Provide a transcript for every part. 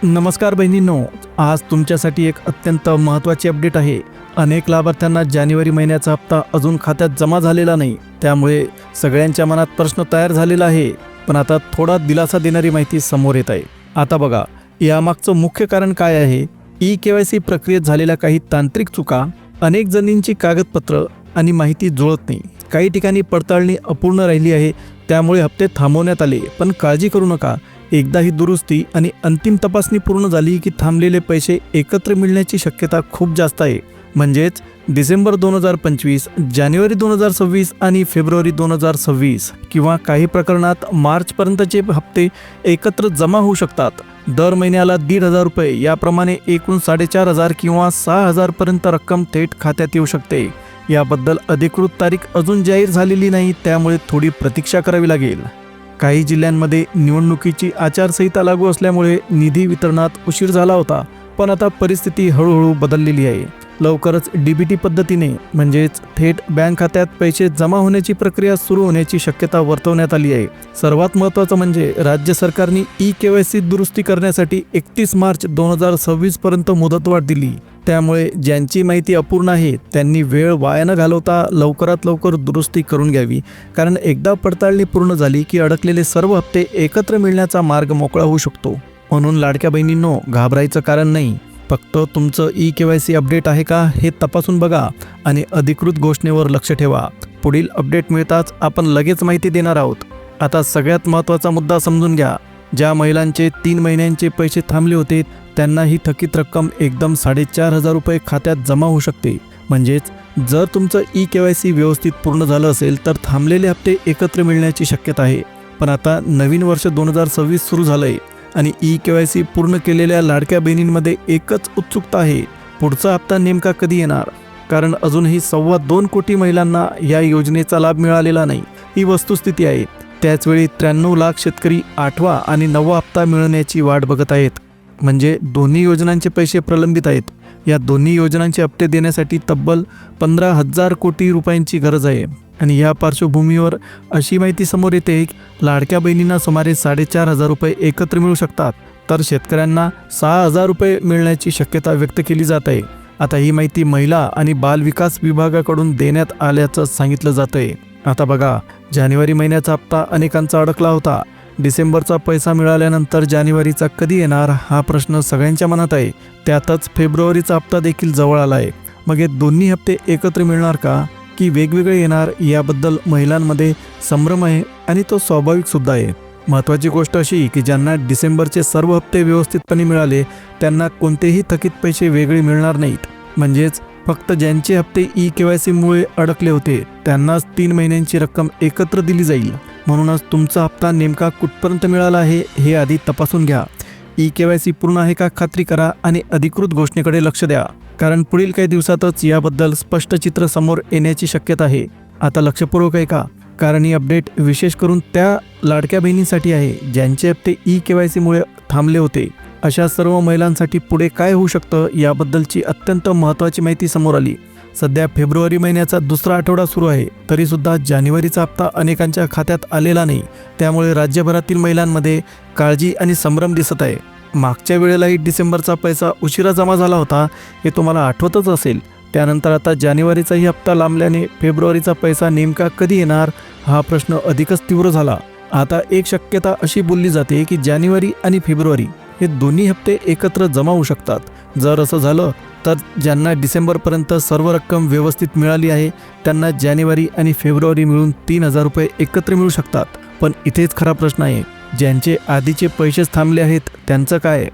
नमस्कार बहिणींनो, आज तुमच्यासाठी एक अत्यंत महत्त्वाची अपडेट आहे। अनेक लाभार्थ्यांना जानेवारी महिन्याचा हप्ता अजून खात्यात जमा झालेला नाही, त्यामुळे सगळ्यांच्या मनात प्रश्न तयार झालेला आहे। पण आता थोडा दिलासा देणारी माहिती समोर येत आहे। आता बघा, यामागचं मुख्य कारण काय आहे। ई-केवायसी प्रक्रियेत झालेल्या काही तांत्रिक चुका, अनेक जणींची कागदपत्र आणि माहिती जुळत नाही, काही ठिकाणी पडताळणी अपूर्ण राहिली आहे, त्यामुळे हप्ते थांबवण्यात आले। पण काळजी करू नका, एकदा ही दुरुस्ती आणि अंतिम तपासणी पूर्ण झाली की थांबलेले पैसे एकत्र मिळण्याची शक्यता खूप जास्त आहे। म्हणजेच डिसेंबर 2025, जानेवारी 2026 आणि फेब्रुवारी 2026 किंवा काही प्रकरणात मार्चपर्यंतचे हप्ते एकत्र जमा होऊ शकतात। दर महिन्याला 1,500 रुपये याप्रमाणे एकूण 4,500 किंवा 6,000 पर्यंत रक्कम थेट खात्यात येऊ शकते। याबद्दल अधिकृत तारीख अजून जाहीर झालेली नाही, त्यामुळे थोडी प्रतीक्षा करावी लागेल। काही जिल्ह्यांमध्ये निवडणुकीची आचारसंहिता लागू असल्यामुळे निधी वितरणात उशीर झाला होता, पण आता परिस्थिती हळूहळू बदललेली आहे। लवकरच डीबीटी पद्धतीने म्हणजेच थेट बँक खात्यात पैसे जमा होण्याची प्रक्रिया सुरू होण्याची शक्यता वर्तवण्यात आली आहे। सर्वात महत्त्वाचं म्हणजे राज्य सरकारने ई-केवायसी दुरुस्ती करण्यासाठी 31 मार्च 2026 पर्यंत मुदतवाढ दिली, त्यामुळे ज्यांची माहिती अपूर्ण आहे त्यांनी वेळ वाया न घालवता लवकरात लवकर दुरुस्ती करून घ्यावी, कारण एकदा पडताळणी पूर्ण झाली की अडकलेले सर्व हप्ते एकत्र मिळण्याचा मार्ग मोकळा होऊ शकतो। म्हणून लाडक्या बहिणींनो, घाबरायचं कारण नाही, फक्त तुमचं ई-केवायसी अपडेट आहे का हे तपासून बघा आणि अधिकृत घोषणेवर लक्ष ठेवा। पुढील अपडेट मिळताच आपण लगेच माहिती देणार आहोत। आता सगळ्यात महत्त्वाचा मुद्दा समजून घ्या। ज्या महिलांचे 3 महिन्यांचे पैसे थांबले होते त्यांना ही थकीत रक्कम एकदम 4,500 रुपये खात्यात जमा होऊ शकते। म्हणजेच जर तुमचं ई-केवायसी व्यवस्थित पूर्ण झालं असेल तर थांबलेले हप्ते एकत्र मिळण्याची शक्यता आहे। पण आता नवीन वर्ष 2026 सुरू झालं आहे आणि ई-केवायसी पूर्ण केलेल्या लाडक्या बहिणींमध्ये एकच उत्सुकता आहे, पुढचा हप्ता नेमका कधी येणार? कारण अजूनही 2.25 कोटी महिलांना या योजनेचा लाभ मिळालेला नाही, ही वस्तुस्थिती आहे। त्याचवेळी 93 लाख शेतकरी 8वा आणि 9वा हप्ता मिळण्याची वाट बघत आहेत। म्हणजे दोन्ही योजनांचे पैसे प्रलंबित आहेत। या दोन्ही योजनांचे हप्ते देण्यासाठी तब्बल 15,000 कोटी रुपयांची गरज आहे। आणि या पार्श्वभूमीवर अशी माहिती समोर येते की लाडक्या बहिणींना सुमारे 4,500 रुपये एकत्र मिळू शकतात, तर शेतकऱ्यांना 6,000 रुपये मिळण्याची शक्यता व्यक्त केली जात आहे। आता ही माहिती महिला आणि बाल विकास विभागाकडून देण्यात आल्याचं सांगितलं जात आहे। आता बघा, जानेवारी महिन्याचा हप्ता अनेकांचा अडकला होता। डिसेंबरचा पैसा मिळाल्यानंतर जानेवारीचा कधी येणार हा प्रश्न सगळ्यांच्या मनात आहे। त्यातच फेब्रुवारीचा हप्ता देखील जवळ आला आहे। मग हे दोन्ही हप्ते एकत्र मिळणार का की वेगवेगळे येणार, याबद्दल महिलांमध्ये संभ्रम आहे आणि तो स्वाभाविक सुद्धा आहे। महत्त्वाची गोष्ट अशी की ज्यांना डिसेंबरचे सर्व हप्ते व्यवस्थितपणे मिळाले त्यांना कोणतेही थकीत पैसे वेगळे मिळणार नाहीत। म्हणजेच फक्त ज्यांचे हप्ते ई-केवायसीमुळे अडकले होते त्यांनाच 3 महिन्यांची रक्कम एकत्र दिली जाईल। म्हणूनच तुमचा हप्ता नेमका कुठपर्यंत मिळाला आहे हे आधी तपासून घ्या। ई-केवायसी पूर्ण आहे का खात्री करा आणि अधिकृत घोषणेकडे लक्ष द्या, कारण पुढील काही दिवसातच याबद्दल स्पष्ट चित्र समोर येण्याची शक्यता आहे। आता लक्षपूर्वक आहे का, कारण ही अपडेट विशेष करून त्या लाडक्या बहिणींसाठी आहे ज्यांचे हप्ते ई-केवायसीमुळे थांबले होते। अशा सर्व महिलांसाठी पुढे काय होऊ शकतं याबद्दलची अत्यंत महत्त्वाची माहिती समोर आली। सध्या फेब्रुवारी महिन्याचा दुसरा आठवडा सुरू आहे, तरीसुद्धा जानेवारीचा हप्ता अनेकांच्या खात्यात आलेला नाही, त्यामुळे राज्यभरातील महिलांमध्ये काळजी आणि संभ्रम दिसत आहे। मागच्या वेळेलाही डिसेंबरचा पैसा उशिरा जमा झाला होता, हे तुम्हाला आठवतच असेल। त्यानंतर आता जानेवारीचाही हप्ता लांबल्याने फेब्रुवारीचा पैसा नेमका कधी येणार हा प्रश्न अधिकच तीव्र झाला। आता एक शक्यता अशी बोलली जाते की जानेवारी आणि फेब्रुवारी हे दोन्ही हप्ते एकत्र जमा होऊ शकतात। जर असं झालं तर ज्यांना डिसेंबरपर्यंत सर्व रक्कम व्यवस्थित मिळाली आहे त्यांना जानेवारी आणि फेब्रुवारी मिळून 3,000 रुपये एकत्र मिळू शकतात। पण इथेच खरा प्रश्न आहे, ज्यांचे आधीचे पैसेच थांबले आहेत त्यांचं काय?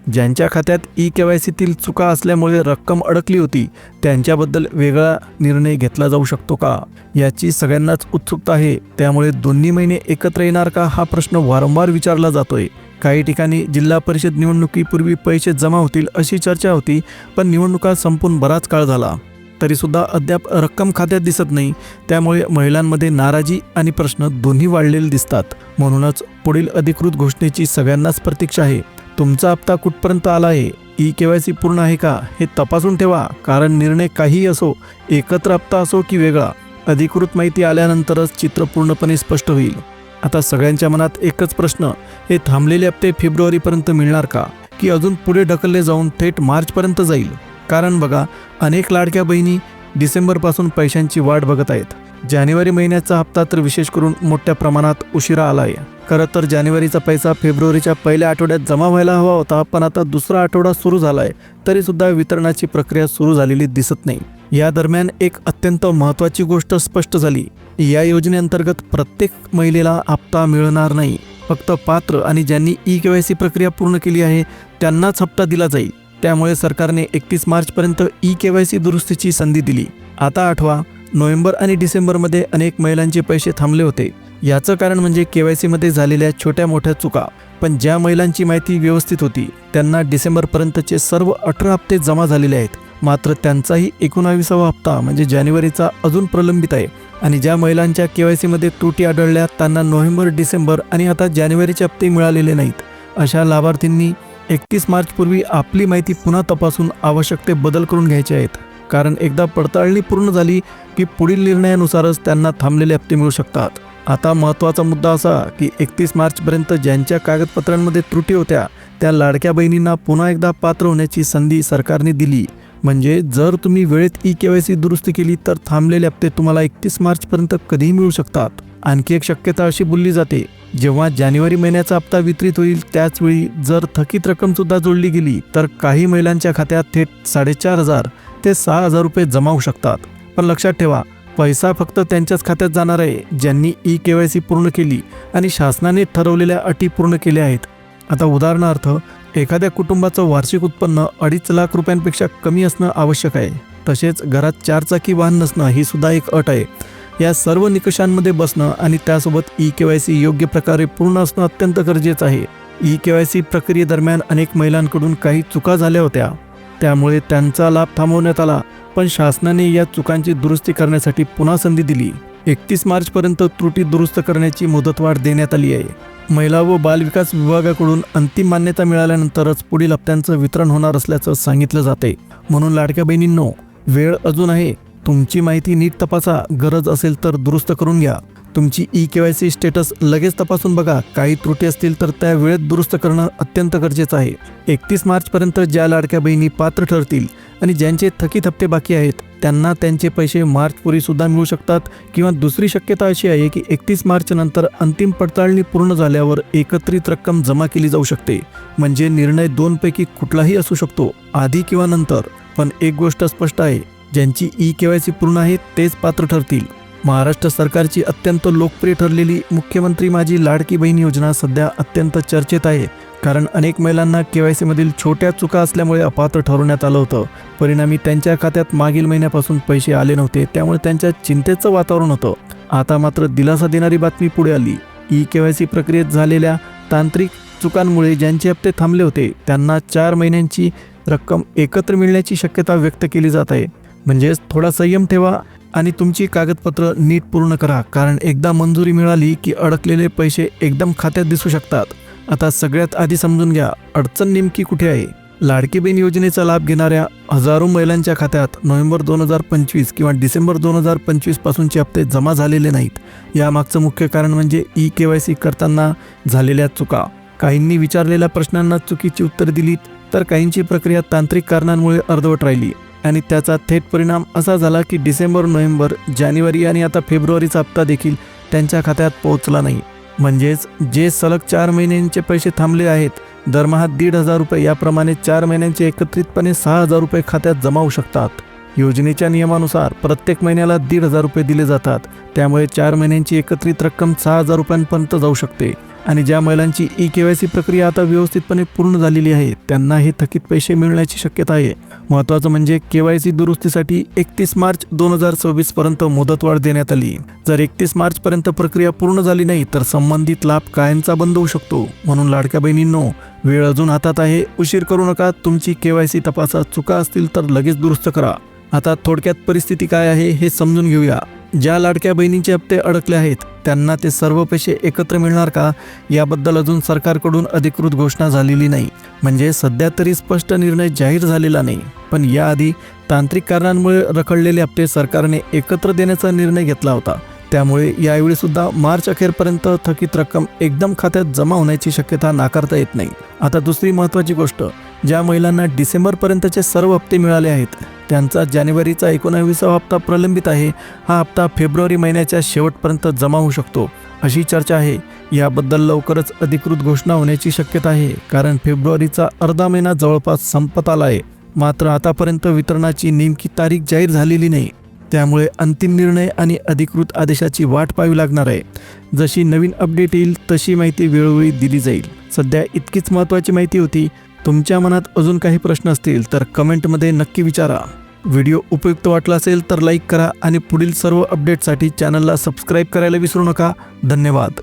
ज्यांच्या खात्यात ई-केवायसीतील चुका असल्यामुळे रक्कम अडकली होती त्यांच्याबद्दल वेगळा निर्णय घेतला जाऊ शकतो का, याची सगळ्यांनाच उत्सुकता आहे। त्यामुळे दोन्ही महिने एकत्र येणार का हा प्रश्न वारंवार विचारला जातोय। काही ठिकाणी जिल्हा परिषद निवडणुकीपूर्वी पैसे जमा होतील अशी चर्चा होती, पण निवडणुका संपून बराच काळ झाला, तरीसुद्धा अद्याप रक्कम खात्यात दिसत नाही। त्यामुळे महिलांमध्ये नाराजी आणि प्रश्न दोन्ही वाढलेले दिसतात। म्हणूनच पुढील अधिकृत घोषणेची सगळ्यांनाच प्रतीक्षा आहे। तुमचा हप्ता कुठपर्यंत आला आहे, ई-केवायसी पूर्ण आहे का हे तपासून ठेवा, कारण निर्णय काहीही असो, एकत्र हप्ता असो की वेगळा, अधिकृत माहिती आल्यानंतरच चित्र पूर्णपणे स्पष्ट होईल। आता सगळ्यांच्या मनात एकच प्रश्न, हे थांबलेले हप्ते फेब्रुवारीपर्यंत मिळणार का की अजून पुढे ढकलले जाऊन थेट मार्चपर्यंत जाईल? कारण बघा, अनेक लाडक्या बहिणी डिसेंबरपासून पैशांची वाट बघत आहेत. जानेवारी महिन्याचा हप्ता तर विशेष करून मोठ्या प्रमाणात उशिरा आला आहे. खरं तर जानेवारीचा पैसा फेब्रुवारीच्या पहिल्या आठवड्यात जमा व्हायला हवा होता, पण आता दुसरा आठवडा सुरू झाला आहे तरी सुद्धा वितरणाची प्रक्रिया सुरू झालेली दिसत नाही. या दरम्यान एक अत्यंत महत्त्वाची गोष्ट स्पष्ट झाली. या योजनेअंतर्गत प्रत्येक महिलेला हप्ता मिळणार नाही. फक्त पात्र आणि ज्यांनी EKYC प्रक्रिया पूर्ण केली आहे त्यांनाच हप्ता दिला जाईल. त्यामुळे सरकारने 31 मार्चपर्यंत EKYC दुरुस्तीची संधी दिली. आता आठवा, नोव्हेंबर आणि डिसेंबरमध्ये अनेक महिलांचे पैसे थांबले होते. याचं कारण म्हणजे KYC मध्ये झालेल्या छोट्या मोठ्या चुका. पण ज्या महिलांची माहिती व्यवस्थित होती त्यांना डिसेंबरपर्यंतचे सर्व 18 हप्ते जमा झालेले आहेत. मात्र त्यांचाही 19वा हप्ता म्हणजे जानेवारीचा अजून प्रलंबित आहे. आणि ज्या महिलांच्या KYC मध्ये त्रुटी आढळल्या त्यांना नोव्हेंबर, डिसेंबर आणि आता जानेवारीचे हप्ते मिळालेले नाहीत. अशा लाभार्थींनी 31 मार्चपूर्वी आपली माहिती पुन्हा तपासून आवश्यक ते बदल करून घ्यायचे आहेत. कारण एकदा पडताळणी पूर्ण झाली की पुढील निर्णयानुसारच त्यांना थांबलेले हप्ते मिळू शकतात. आता महत्त्वाचा मुद्दा असा की 31 मार्चपर्यंत ज्यांच्या कागदपत्रांमध्ये त्रुटी होत्या त्या लाडक्या बहिणींना पुन्हा एकदा पात्र होण्याची संधी सरकारने दिली. म्हणजे जर तुम्ही वेळेत EKYC दुरुस्ती केली तर थांबलेले हप्ते तुम्हाला 31 मार्चपर्यंत कधीही मिळू शकतात. आणखी एक शक्यता अशी बोलली जाते, जेव्हा जानेवारी महिन्याचा हप्ता वितरित होईल त्याचवेळी जर थकीत रक्कम सुद्धा जोडली गेली तर काही महिलांच्या खात्यात थेट 4,500 ते 6,000 रुपये जमा होऊ शकतात. पण लक्षात ठेवा, पैसा फक्त त्यांच्याच खात्यात जाणार आहे ज्यांनी EKYC पूर्ण केली आणि शासनाने ठरवलेल्या अटी पूर्ण केल्या आहेत. आता उदाहरणार्थ, एखाद्या कुटुंबाचं वार्षिक उत्पन्न 2.5 लाख रुपयांपेक्षा कमी असणं आवश्यक आहे. तसेच घरात 4 चाकी वाहन नसणं ही सुद्धा एक अट आहे. या सर्व निकषांमध्ये बसणं आणि त्यासोबत EKYC योग्य प्रकारे पूर्ण असणं अत्यंत गरजेचं आहे. EKYC प्रक्रियेदरम्यान अनेक महिलांकडून काही चुका झाल्या होत्या, त्यामुळे त्यांचा लाभ थांबवण्यात आला. पण शासनाने या चुकांची दुरुस्ती करण्यासाठी पुन्हा संधी दिली. 31 मार्चपर्यंत त्रुटी दुरुस्त करण्याची मुदतवाढ देण्यात आली आहे. महिला व बालविकास विभागाकडून अंतिम मान्यता मिळाल्यानंतरच पुढील हप्त्यांचं वितरण होणार असल्याचं सांगितलं जाते. म्हणून लाडक्या बहिणींनो, वेळ अजून आहे. तुमची माहिती नीट तपासा. गरज असेल तर दुरुस्त करून घ्या. तुमची EKYC स्टेटस लगेच तपासून बघा. काही त्रुटी असतील तर त्या वेळेत दुरुस्त करणं अत्यंत गरजेचं आहे. 31 मार्चपर्यंत ज्या लाडक्या बहिणी पात्र ठरतील आणि ज्यांचे थकीत हप्ते बाकी आहेत त्यांना त्यांचे पैसे मार्चपूर्वी सुद्धा मिळू शकतात. किंवा दुसरी शक्यता अशी आहे की 31 मार्च नंतर अंतिम पडताळणी पूर्ण झाल्यावर एकत्रित रक्कम जमा केली जाऊ शकते. म्हणजे निर्णय 2 पैकी कुठलाही असू शकतो, आधी किंवा नंतर. पण एक गोष्ट स्पष्ट आहे, ज्यांची EKYC पूर्ण आहे तेच पात्र ठरतील. महाराष्ट्र सरकारची अत्यंत लोकप्रिय ठरलेली मुख्यमंत्री माझी लाडकी बहीण योजना सध्या अत्यंत चर्चेत आहे. कारण अनेक महिलांना KYC मधील छोट्या चुका असल्यामुळे अपात्र ठरवण्यात आलं होतं. परिणामी त्यांच्या खात्यात मागील महिन्यापासून पैसे आले नव्हते. त्यामुळे त्यांच्या चिंतेचं वातावरण होतं. आता मात्र दिलासा देणारी बातमी पुढे आली. EKYC प्रक्रियेत झालेल्या तांत्रिक चुकांमुळे ज्यांचे हप्ते थांबले होते त्यांना 4 महिन्यांची रक्कम एकत्र मिळण्याची शक्यता व्यक्त केली जात आहे. म्हणजेच थोडा संयम ठेवा आणि तुमची कागदपत्र नीट पूर्ण करा. कारण एकदा मंजुरी मिळाली की अडकलेले पैसे एकदम खात्यात दिसू शकतात. आता सगळ्यात आधी समजून घ्या, अडचण नेमकी कुठे आहे. लाडकी बहीण योजनेचा लाभ घेणाऱ्या हजारो महिलांच्या खात्यात नोव्हेंबर 2025 किंवा डिसेंबर 2025 पासूनचे हप्ते जमा झालेले नाहीत. यामागचं मुख्य कारण म्हणजे EKYC करताना झालेल्या चुका. काहींनी विचारलेल्या प्रश्नांना चुकीची उत्तर दिलीत तर काहींची प्रक्रिया तांत्रिक कारणांमुळे अर्धवट राहिली. आणि त्याचा थेट परिणाम असा झाला की डिसेंबर, नोव्हेंबर, जानेवारी आणि आता फेब्रुवारीचा हप्ता देखील त्यांच्या खात्यात पोहोचला नाही. म्हणजेच जे सलग 4 महिन्यांचे पैसे थांबले आहेत, दरमहा 1,500 रुपये, याप्रमाणे 4 महिन्यांचे एकत्रितपणे 6,000 रुपये खात्यात जमा होऊ शकतात. योजनेच्या नियमानुसार प्रत्येक महिन्याला 1,500 रुपये दिले जातात. त्यामुळे 4 महिन्यांची एकत्रित रक्कम 6,000 रुपयांपर्यंत जाऊ शकते. आणि ज्या महिलांची EKYC प्रक्रिया आता व्यवस्थितपणे पूर्ण झालेली आहे त्यांना हे थकीत पैसे मिळण्याची शक्यता आहे. महत्त्वाचं म्हणजे KYC दुरुस्तीसाठी 31 मार्च 2026 पर्यंत मुदतवाढ देण्यात आली. जर 31 मार्च पर्यंत प्रक्रिया पूर्ण झाली नाही तर संबंधित लाभ कायमचा बंद होऊ शकतो. म्हणून लाडक्या बहिणींनो, वेळ अजून हातात आहे. उशीर करू नका. तुमची KYC तपासा. चुका असतील तर लगेच दुरुस्त करा. आता थोडक्यात परिस्थिती काय आहे हे समजून घेऊया. ज्या लाडक्या बहिणींचे हप्ते अडकले आहेत त्यांना ते सर्व पैसे एकत्र मिळणार का, याबद्दल अजून सरकारकडून अधिकृत घोषणा झालेली नाही. म्हणजे सध्या तरी स्पष्ट निर्णय जाहीर झालेला नाही. पण याआधी तांत्रिक कारणांमुळे रखडलेले हप्ते सरकारने एकत्र देण्याचा निर्णय घेतला होता. त्यामुळे यावेळी सुद्धा मार्च अखेरपर्यंत थकीत रक्कम एकदम खात्यात जमा होण्याची शक्यता नाकारता येत नाही. आता दुसरी महत्त्वाची गोष्ट, ज्या महिलांना डिसेंबरपर्यंतचे सर्व हप्ते मिळाले आहेत त्यांचा जानेवारीचा 19वा हप्ता प्रलंबित आहे. हा हप्ता फेब्रुवारी महिन्याच्या शेवटपर्यंत जमा होऊ शकतो अशी चर्चा आहे. याबद्दल लवकरच अधिकृत घोषणा होण्याची शक्यता आहे, कारण फेब्रुवारीचा अर्धा महिना जवळपास संपत आला आहे. मात्र आतापर्यंत वितरणाची नेमकी तारीख जाहीर झालेली नाही. त्यामुळे अंतिम निर्णय आणि अधिकृत आदेशाची वाट पाहावी लागणार आहे. जशी नवीन अपडेट येईल तशी माहिती वेळोवेळी दिली जाईल. सध्या इतकीच महत्त्वाची माहिती होती. तुमच्या मनात अजून काही प्रश्न असतील तर कमेंटमध्ये नक्की विचारा. व्हिडिओ उपयुक्त वाटला असेल तर लाईक करा आणि पुढील सर्व अपडेटसाठी चॅनलला सबस्क्राईब करायला विसरू नका. धन्यवाद.